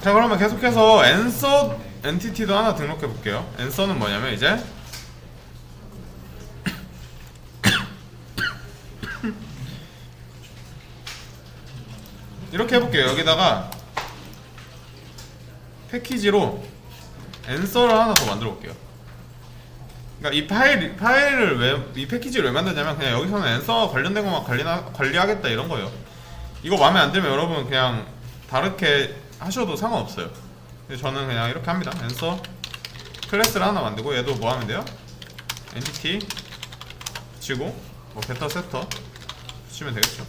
자, 그러면 계속해서 앤서 엔티티도 하나 등록해 볼게요. 앤서는 뭐냐면 이제 이렇게 해볼게요. 여기다가 패키지로 앤서를 하나 더 만들어 볼게요. 그러니까 이 패키지를 왜 만드냐면 그냥 여기서는 앤서와 관련된 것만 관리하겠다 이런 거예요. 이거 마음에 안 들면 여러분 그냥 다르게 하셔도 상관없어요. 근데 저는 그냥 이렇게 합니다. 앤서 클래스를 하나 만들고 얘도 뭐 하면 돼요? 엔티티 붙이고 뭐 게터 세터 붙이면 되겠죠.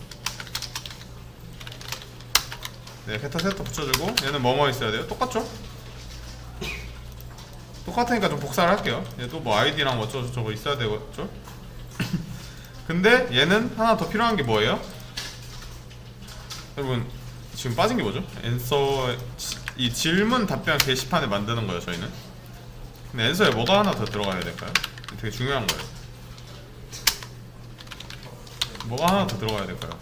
네, 게터 세터 붙여주고 얘는 뭐뭐 있어야 돼요? 똑같죠? 똑같으니까 좀 복사를 할게요. 얘도 뭐 아이디랑 어쩌고저쩌고 있어야 되겠죠? 근데 얘는 하나 더 필요한 게 뭐예요? 여러분 지금 빠진 게 뭐죠? 앤서 이 질문 답변 게시판을 만드는 거예요 저희는. 근데 앤서에 뭐가 하나 더 들어가야 될까요? 되게 중요한 거예요. 뭐가 하나 더 들어가야 될까요?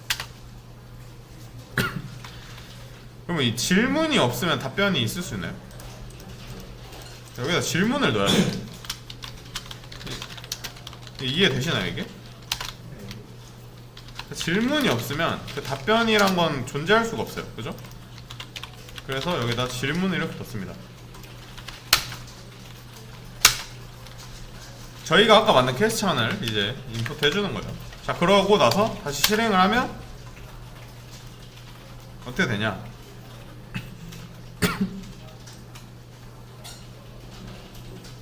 그러면 이 질문이 없으면 답변이 있을 수 있나요? 여기다 질문을 넣어야 돼요. 이해되시나요 이게? 질문이 없으면 그 답변이란 건 존재할 수가 없어요. 그죠? 그래서 여기다 질문을 이렇게 넣습니다. 저희가 아까 만든 퀘스천을 이제 인풋 해주는 거예요. 자, 그러고 나서 다시 실행을 하면 어떻게 되냐?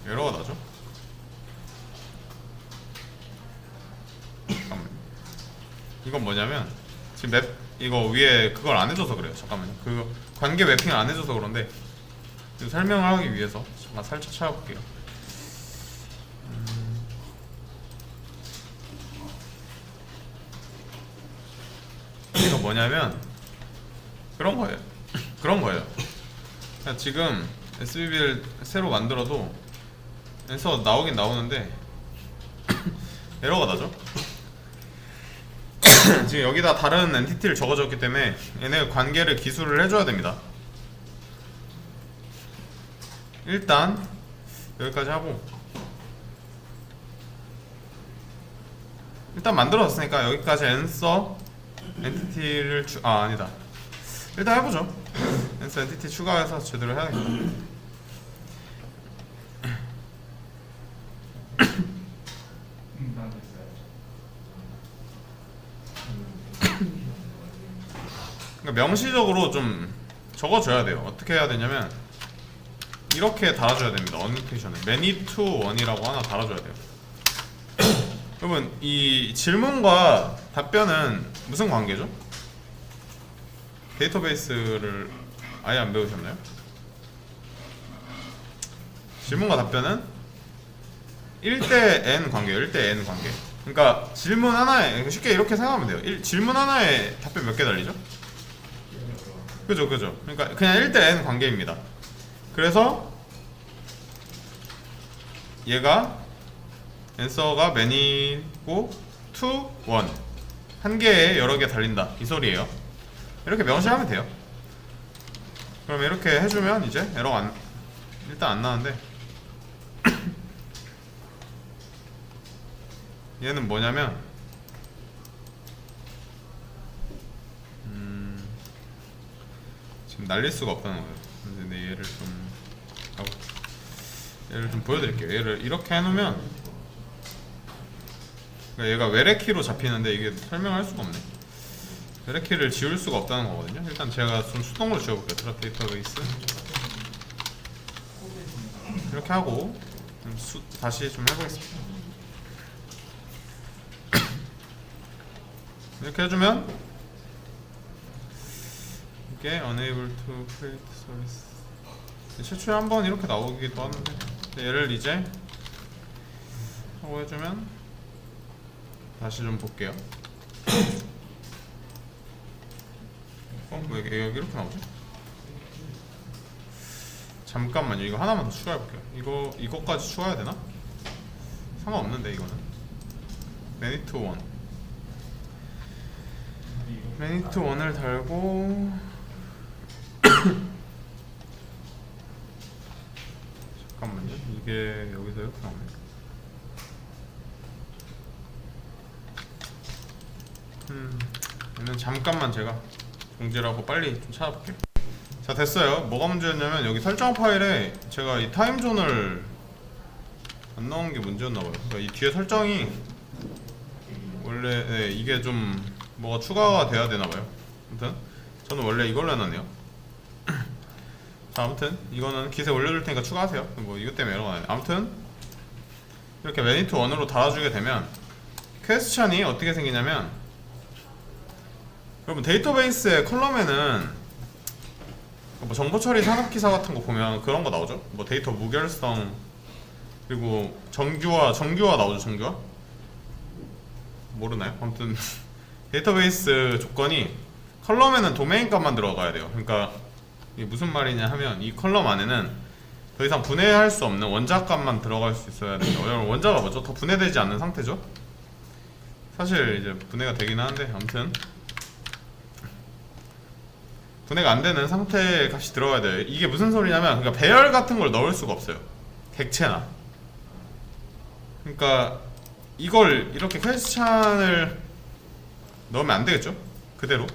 에러가 나죠? 잠깐만요. 이건 뭐냐면 지금 맵 이거 위에 그걸 안 해줘서 그래요. 잠깐만요. 그 관계 맵핑을 안 해줘서 그런데 설명을 하기 위해서 잠깐 살짝 찾아볼게요. 이거 뭐냐면 그런 거예요. 그런 거예요. 그냥 지금 SBB를 새로 만들어도 에서 나오긴 나오는데 에러가 나죠? 지금 여기다 다른 엔티티를 적어줬기 때문에 얘네 관계를 기술을 해줘야 됩니다. 일단 여기까지 하고 일단 만들어졌으니까 여기까지 앤서 엔티티를 아니다. 일단 해보죠. 앤서 엔티티 추가해서 제대로 해야겠다. 그러니까 명시적으로 좀 적어줘야 돼요. 어떻게 해야 되냐면 이렇게 달아줘야 됩니다. 어니테이션을 many to one이라고 하나 달아줘야 돼요. 여러분 이 질문과 답변은 무슨 관계죠? 데이터베이스를 아예 안 배우셨나요? 질문과 답변은 1대 n 관계예요. 1대 n 관계. 그러니까 질문 하나에 쉽게 이렇게 생각하면 돼요. 질문 하나에 답변 몇 개 달리죠? 그죠. 그러니까 그냥 1대 n 관계입니다. 그래서 얘가 앤서가 many고 to one 한 개에 여러 개 달린다 이 소리예요. 이렇게 명시하면 돼요. 그럼 이렇게 해주면 이제 에러가 일단 안 나는데 얘는 뭐냐면 지금 날릴 수가 없다는 거예요. 근데 얘를 좀 보여드릴게요. 얘를 이렇게 해놓으면 그러니까 얘가 외래키로 잡히는데 이게 설명할 수가 없네. 외래키를 지울 수가 없다는 거거든요. 일단 제가 좀 수동으로 지워볼게요. 트랍 데이터베이스 이렇게 하고 다시 좀 해보겠습니다. 이렇게 해주면 이게 unable to create service 최초에 한번 이렇게 나오기도 하는데 얘를 이제 하고 해주면 다시 좀 볼게요. 왜 여기 이렇게 나오지? 잠깐만요. 이거 하나만 더 추가해볼게요. 이거까지 추가해야 되나? 상관없는데 이거는 many to one many to one을 달고 이게 여기서 이렇게 나오네. 얘는 잠깐만 제가 공지를 하고 빨리 좀 찾아볼게요. 자, 됐어요. 뭐가 문제였냐면 여기 설정 파일에 제가 이 타임존을 안 넣은 게 문제였나봐요. 그러니까 이 뒤에 설정이 원래 네, 이게 좀 뭐가 추가가 돼야 되나봐요. 아무튼 저는 원래 이걸로 해놨네요. 자, 아무튼 이거는 기세 올려줄 테니까 추가하세요. 뭐 이것 때문에 에러가 나네. 아무튼 이렇게 매니투 1으로 달아주게 되면 퀘스천이 어떻게 생기냐면, 여러분 데이터베이스의 컬럼에는 뭐 정보 처리 산업 기사 같은 거 보면 그런 거 나오죠. 뭐 데이터 무결성, 그리고 정규화 나오죠. 정규화 모르나요? 아무튼 데이터베이스 조건이 컬럼에는 도메인 값만 들어가야 돼요. 그러니까 이게 무슨 말이냐 하면 이 컬럼 안에는 더 이상 분해할 수 없는 원자 값만 들어갈 수 있어야 돼요. 왜냐면 원자가 뭐죠? 더 분해되지 않는 상태죠. 사실 이제 분해가 되긴 하는데, 아무튼 분해가 안 되는 상태 값이 들어가야 돼요. 이게 무슨 소리냐면, 그러니까 배열 같은 걸 넣을 수가 없어요. 객체나. 그러니까 이걸 이렇게 퀘스천을 넣으면 안 되겠죠? 그대로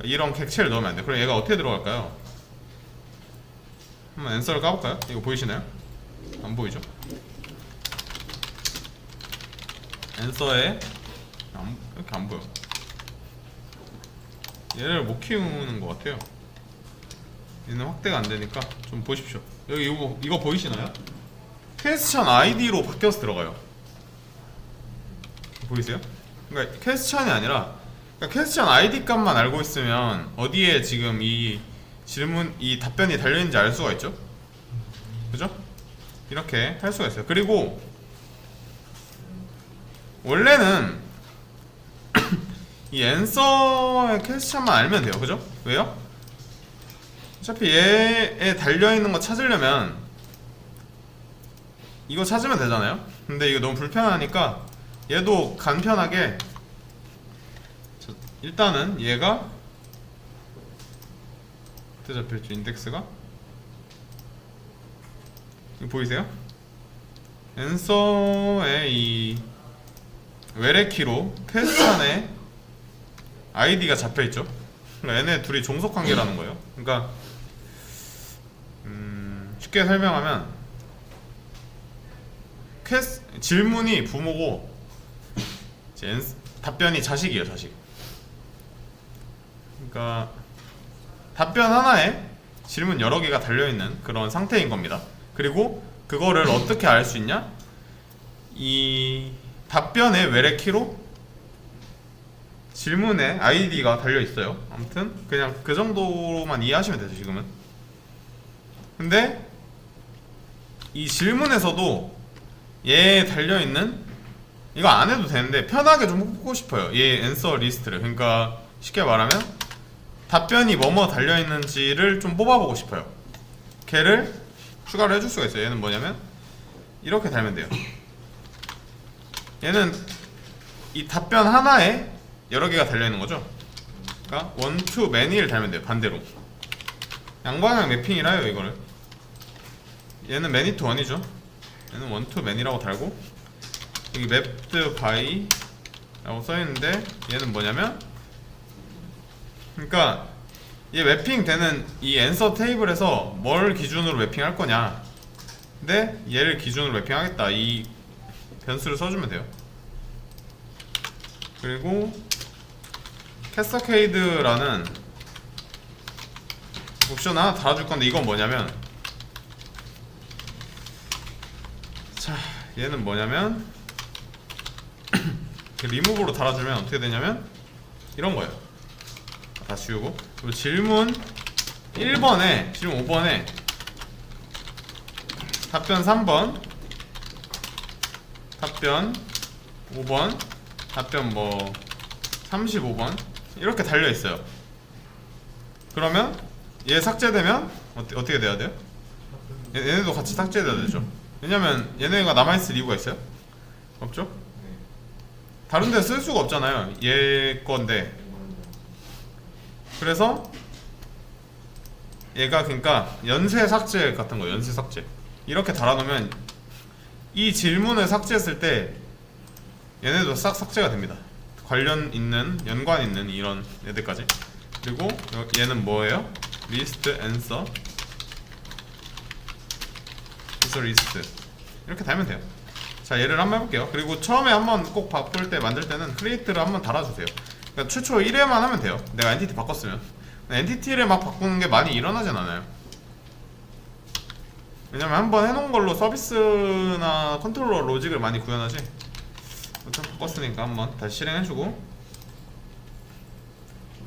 이런 객체를 넣으면 안 돼. 그럼 얘가 어떻게 들어갈까요? 한번 앤서를 까볼까요? 이거 보이시나요? 안 보이죠? 앤서에 이렇게 안 보여. 얘를 못 키우는 것 같아요. 얘는 확대가 안 되니까 좀 보십시오. 여기 이거 보이시나요? 퀘스천 아이디로 바뀌어서 들어가요. 보이세요? 그러니까 퀘스천이 아니라, 그러니까 퀘스천 아이디 값만 알고 있으면 어디에 지금 이 질문, 이 답변이 달려있는지 알 수가 있죠? 그죠? 이렇게 할 수가 있어요. 그리고 원래는 이 앤서의 퀘스천만 알면 돼요. 그죠? 왜요? 어차피 얘에 달려있는 거 찾으려면 이거 찾으면 되잖아요? 근데 이거 너무 불편하니까 얘도 간편하게, 일단은 얘가 어떻게 잡혔죠? 인덱스가? 이거 보이세요? 앤서의 이 외래키로 퀘스천에 아이디가 잡혀있죠? 그러니까 얘네 둘이 종속관계라는 거예요. 그러니까 쉽게 설명하면 질문이 부모고 답변이 자식이에요. 자식. 그러니까 답변 하나에 질문 여러 개가 달려있는 그런 상태인 겁니다. 그리고 그거를 어떻게 알 수 있냐? 이 답변의 외래키로 질문에 아이디가 달려있어요. 아무튼 그냥 그 정도만 이해하시면 되죠. 지금은. 근데 이 질문에서도 얘에 달려있는, 이거 안 해도 되는데 편하게 좀 뽑고 싶어요. 얘 앤서 리스트를. 그러니까 쉽게 말하면 답변이 뭐뭐 달려있는지를 좀 뽑아보고 싶어요. 걔를 추가를 해줄 수가 있어요. 얘는 뭐냐면 이렇게 달면 돼요. 얘는 이 답변 하나에 여러 개가 달려있는 거죠. 그러니까 one to many를 달면 돼요. 반대로 양방향 매핑이라요. 이거를 얘는 many to one이죠. 얘는 one to many라고 달고, 여기 mapped by 라고 써있는데 얘는 뭐냐면, 그러니까 얘 매핑되는 이 앤서 테이블에서 뭘 기준으로 매핑할 거냐, 근데 얘를 기준으로 매핑하겠다, 이 변수를 써주면 돼요. 그리고 캐서케이드라는 옵션 하나 달아줄 건데, 이건 뭐냐면, 자, 얘는 뭐냐면 리무브로 달아주면 어떻게 되냐면 이런 거예요. 다 지우고, 그리고 질문 1번에 질문 5번에 답변 3번, 답변 5번, 답변 뭐 35번 이렇게 달려 있어요. 그러면 얘 삭제되면 어떻게 돼야 돼요? 얘네도 같이 삭제돼야 되죠. 왜냐면 얘네가 남아있을 이유가 있어요? 없죠? 다른 데 쓸 수가 없잖아요. 얘 건데. 그래서 얘가 그러니까 연쇄 삭제 같은 거예요. 연쇄 삭제. 이렇게 달아놓으면 이 질문을 삭제했을 때 얘네도 싹 삭제가 됩니다. 연관 있는 이런 애들까지. 그리고 얘는 뭐예요? 리스트 앤서 리스트 이렇게 달면 돼요. 자, 얘를 한번 해볼게요. 그리고 처음에 한번 꼭 바꿀 때 만들 때는 크리에이트를 한번 달아주세요. 그러니까 최초 1회만 하면 돼요. 내가 엔티티 바꿨으면. 엔티티를 막 바꾸는 게 많이 일어나진 않아요. 왜냐면 한번 해놓은 걸로 서비스나 컨트롤러 로직을 많이 구현하지. 어차피 바꿨으니까 한번 다시 실행해주고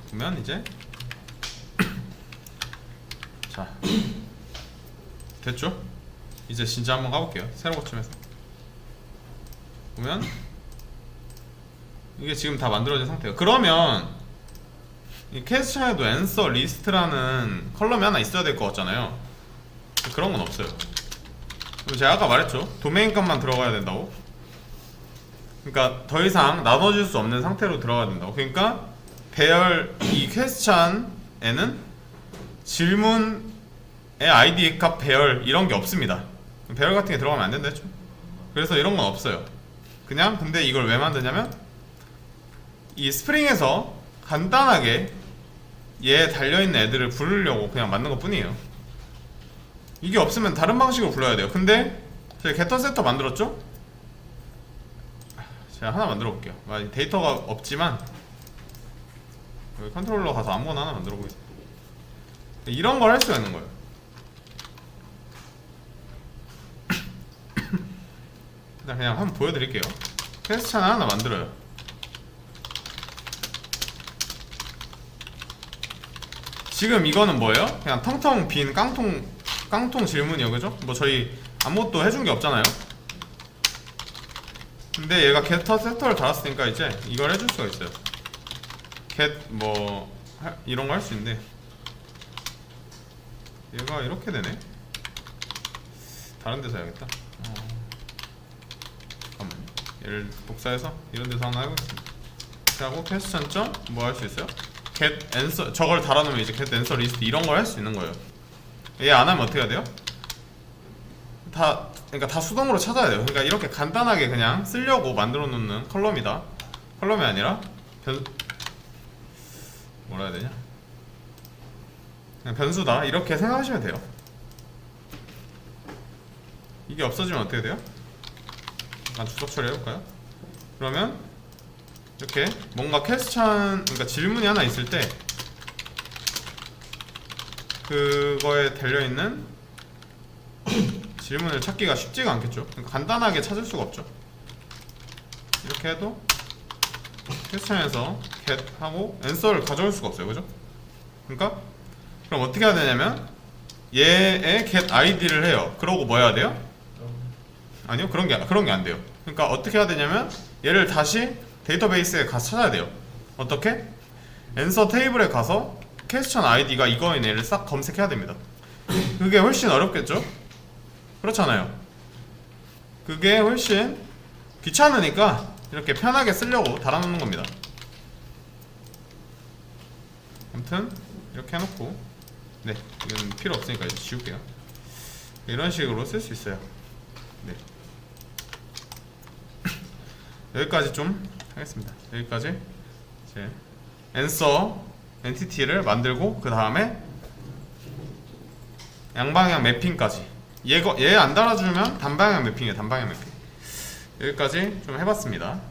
보면 이제 자 됐죠? 이제 진짜 한번 가볼게요. 새로 고침해서 보면 이게 지금 다 만들어진 상태예요. 그러면 이 캐스천에도 앤서 리스트라는 컬럼이 하나 있어야 될 것 같잖아요. 그런 건 없어요. 그럼 제가 아까 말했죠. 도메인 값만 들어가야 된다고. 그러니까 더 이상 나눠줄 수 없는 상태로 들어가야 된다고. 그러니까 배열 이 퀘스천에는 질문의 아이디 값 배열 이런 게 없습니다. 배열 같은 게 들어가면 안 된다 했죠. 그래서 이런 건 없어요. 그냥 근데 이걸 왜 만드냐면 이 스프링에서 간단하게 얘 달려있는 애들을 부르려고 그냥 만든 것 뿐이에요. 이게 없으면 다른 방식으로 불러야 돼요. 근데 저희 게터 세터 만들었죠? 제가 하나 만들어 볼게요. 데이터가 없지만 여기 컨트롤러 가서 아무거나 하나 만들어 보겠습니다. 이런 걸 할 수가 있는 거예요. 그냥 한번 보여드릴게요. 퀘스천 하나 만들어요. 지금 이거는 뭐예요? 그냥 텅텅 빈 깡통 질문이요, 그죠? 뭐 저희 아무것도 해준 게 없잖아요. 근데 얘가 게터 세터를 달았으니까 이제 이걸 해줄 수가 있어요. get 뭐 이런 거 할 수 있는데 얘가 이렇게 되네. 다른 데서 해야겠다. 잠깐만. 얘를 복사해서 이런 데서 하나 해보겠습니다. 하고 퀘스천 점 뭐 할 수 있어요? get answer 저걸 달아놓으면 이제 get answer list 이런 걸 할 수 있는 거예요. 얘 안 하면 어떻게 해야 돼요? 그러니까 다 수동으로 찾아야 돼요. 그러니까 이렇게 간단하게 그냥 쓰려고 만들어 놓는 컬럼이다. 컬럼이 아니라 뭐라 해야 되냐? 그냥 변수다. 이렇게 생각하시면 돼요. 이게 없어지면 어떻게 돼요? 잠깐 주석 처리해볼까요? 그러면 이렇게 뭔가 퀘스천, 그러니까 질문이 하나 있을 때 그거에 달려있는 질문을 찾기가 쉽지가 않겠죠. 그러니까 간단하게 찾을 수가 없죠. 이렇게 해도 퀘스천에서 get 하고 answer를 가져올 수가 없어요, 그죠? 그러니까 그럼 어떻게 해야 되냐면 얘의 get id를 해요. 그러고 뭐 해야 돼요? 아니요, 그런 게 안 돼요. 그러니까 어떻게 해야 되냐면 얘를 다시 데이터베이스에 가서 찾아야 돼요. 어떻게? answer 테이블에 가서 퀘스천 아이디가 이거인 애를 싹 검색해야 됩니다. 그게 훨씬 어렵겠죠? 그렇잖아요. 그게 훨씬 귀찮으니까 이렇게 편하게 쓰려고 달아놓는 겁니다. 아무튼 이렇게 해놓고 네, 이건 필요 없으니까 이제 지울게요. 이런 식으로 쓸 수 있어요. 네. 여기까지 좀 하겠습니다. 여기까지 이제 answer 엔티티를 만들고 그 다음에 양방향 매핑까지 얘 안 달아주면 단방향 매핑이에요. 단방향 매핑. 여기까지 좀 해봤습니다.